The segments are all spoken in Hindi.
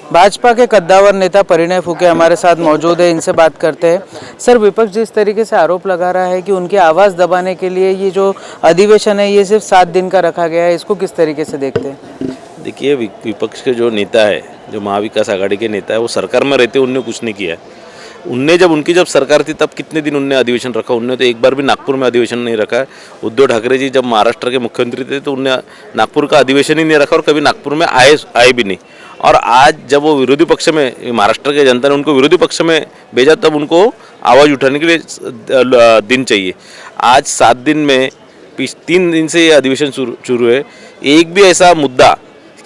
भाजपा के कद्दावर नेता परिणय फुके हमारे साथ मौजूद है, इनसे बात करते हैं। सर, विपक्ष जिस तरीके से आरोप लगा रहा है कि उनकी आवाज़ दबाने के लिए ये जो अधिवेशन है ये सिर्फ 7 दिन का रखा गया है, इसको किस तरीके से देखते हैं? देखिए, विपक्ष के जो नेता है, जो महाविकास आघाड़ी के नेता है, वो सरकार में रहते उनने कुछ नहीं किया है। उनकी जब सरकार थी तब कितने दिन उनने अधिवेशन रखा? उनने तो एक बार भी नागपुर में अधिवेशन नहीं रखा है। उद्धव ठाकरे जी जब महाराष्ट्र के मुख्यमंत्री थे तो उनने नागपुर का अधिवेशन ही नहीं रखा और कभी नागपुर में आए भी नहीं। और आज जब वो विरोधी पक्ष में, महाराष्ट्र के जनता ने उनको विरोधी पक्ष में भेजा, तब उनको आवाज़ उठाने के लिए दिन चाहिए। आज 7 दिन में 3 दिन से ये अधिवेशन शुरू है। एक भी ऐसा मुद्दा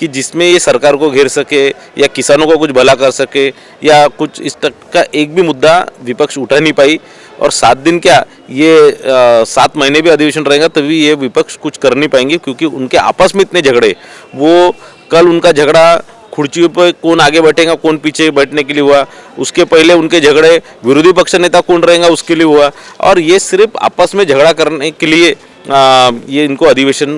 कि जिसमें ये सरकार को घेर सके या किसानों को कुछ भला कर सके या कुछ इस तक का एक भी मुद्दा विपक्ष उठा नहीं पाई। और 7 दिन क्या, ये 7 महीने भी अधिवेशन रहेगा तभी ये विपक्ष कुछ कर नहीं पाएंगे, क्योंकि उनके आपस में इतने झगड़े। वो कल उनका झगड़ा खुर्ची पर कौन आगे बैठेगा कौन पीछे बैठने के लिए हुआ, उसके पहले उनके झगड़े विरोधी पक्ष नेता कौन रहेगा उसके लिए हुआ। और ये सिर्फ आपस में झगड़ा करने के लिए ये इनको अधिवेशन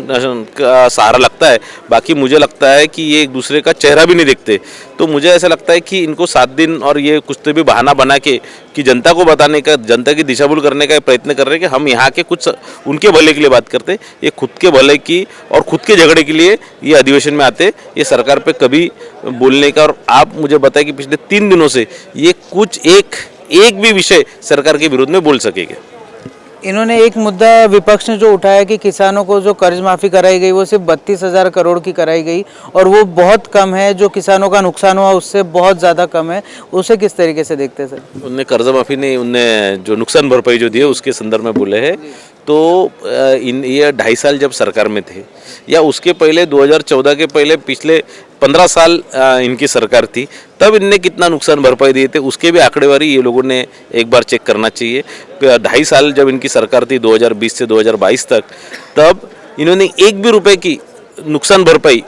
का सहारा लगता है। बाकी मुझे लगता है कि ये एक दूसरे का चेहरा भी नहीं देखते। तो मुझे ऐसा लगता है कि इनको 7 दिन और ये कुछ तो भी बहाना बना के कि जनता को बताने का, जनता की दिशा भूल करने का प्रयत्न कर रहे हैं कि हम यहाँ के कुछ उनके भले के लिए बात करते। ये खुद के भले की और खुद के झगड़े के लिए ये अधिवेशन में आते। ये सरकार पे कभी बोलने का, और आप मुझे बताएं कि पिछले 3 दिनों से ये कुछ एक भी विषय सरकार के विरोध में बोल सकेंगे। इन्होंने एक मुद्दा विपक्ष ने जो उठाया कि किसानों को जो कर्ज माफ़ी कराई गई वो सिर्फ 32,000 करोड़ की कराई गई और वो बहुत कम है, जो किसानों का नुकसान हुआ उससे बहुत ज़्यादा कम है। उसे किस तरीके से देखते हैं सर? उनने कर्ज माफ़ी नहीं, उनने जो नुकसान भरपाई जो दी है उसके संदर्भ में बोले हैं। तो ये 2.5 साल जब सरकार में थे या उसके पहले 2014 के पहले पिछले 15 साल इनकी सरकार थी, तब इनने कितना नुकसान भरपाई दिए थे उसके भी आंकड़ेवारी ये लोगों ने एक बार चेक करना चाहिए। 2.5 साल जब इनकी सरकार थी 2020 से 2022 तक, तब इन्होंने एक भी रुपए की नुकसान भरपाई,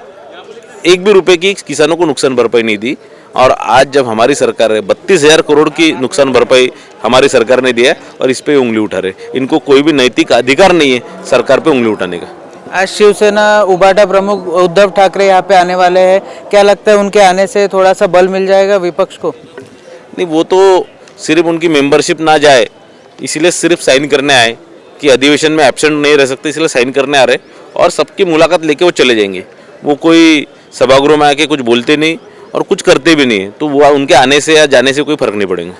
एक भी रुपए की किसानों को नुकसान भरपाई नहीं दी। और आज जब हमारी सरकार है 32,000 करोड़ की नुकसान भरपाई हमारी सरकार ने दिया है और इस पे उंगली उठा रहे। इनको कोई भी नैतिक अधिकार नहीं है सरकार पे उंगली उठाने का। आज शिवसेना उबाटा प्रमुख उद्धव ठाकरे यहाँ पे आने वाले हैं, क्या लगता है उनके आने से थोड़ा सा बल मिल जाएगा विपक्ष को? नहीं, वो तो सिर्फ उनकी मेंबरशिप ना जाए इसलिए सिर्फ साइन करने आए कि अधिवेशन में एब्सेंट नहीं रह सकते, इसलिए साइन करने आ रहे और सबकी मुलाकात लेके वो चले जाएंगे। वो कोई सभागृह में आके कुछ बोलते नहीं और कुछ करते भी नहीं, तो वो उनके आने से या जाने से कोई फर्क नहीं पड़ेगा।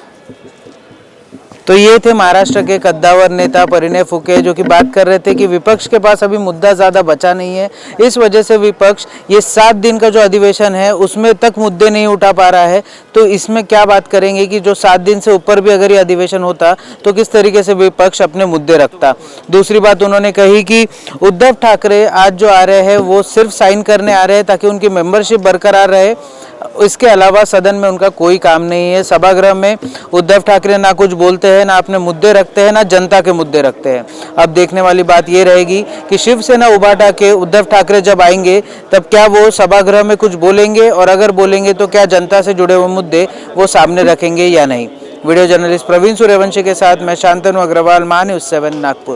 तो ये थे महाराष्ट्र के कद्दावर नेता परिणय फुके, जो कि बात कर रहे थे कि विपक्ष के पास अभी मुद्दा ज़्यादा बचा नहीं है, इस वजह से विपक्ष ये 7 दिन का जो अधिवेशन है उसमें तक मुद्दे नहीं उठा पा रहा है। तो इसमें क्या बात करेंगे कि जो 7 दिन से ऊपर भी अगर ये अधिवेशन होता तो किस तरीके से विपक्ष अपने मुद्दे रखता। दूसरी बात उन्होंने कही कि उद्धव ठाकरे आज जो आ रहे हैं वो सिर्फ साइन करने आ रहे हैं ताकि उनकी मेंबरशिप बरकरार रहे, इसके अलावा सदन में उनका कोई काम नहीं है। सभागृह में उद्धव ठाकरे ना कुछ बोलते हैं, ना अपने मुद्दे रखते हैं, ना जनता के मुद्दे रखते हैं। अब देखने वाली बात ये रहेगी कि शिवसेना उबाटा के उद्धव ठाकरे जब आएंगे तब क्या वो सभागृह में कुछ बोलेंगे, और अगर बोलेंगे तो क्या जनता से जुड़े हुए मुद्दे वो सामने रखेंगे या नहीं। वीडियो जर्नलिस्ट प्रवीण सूर्यवंशी के साथ मैं शांतनु अग्रवाल, मा न्यूज़ 7 नागपुर।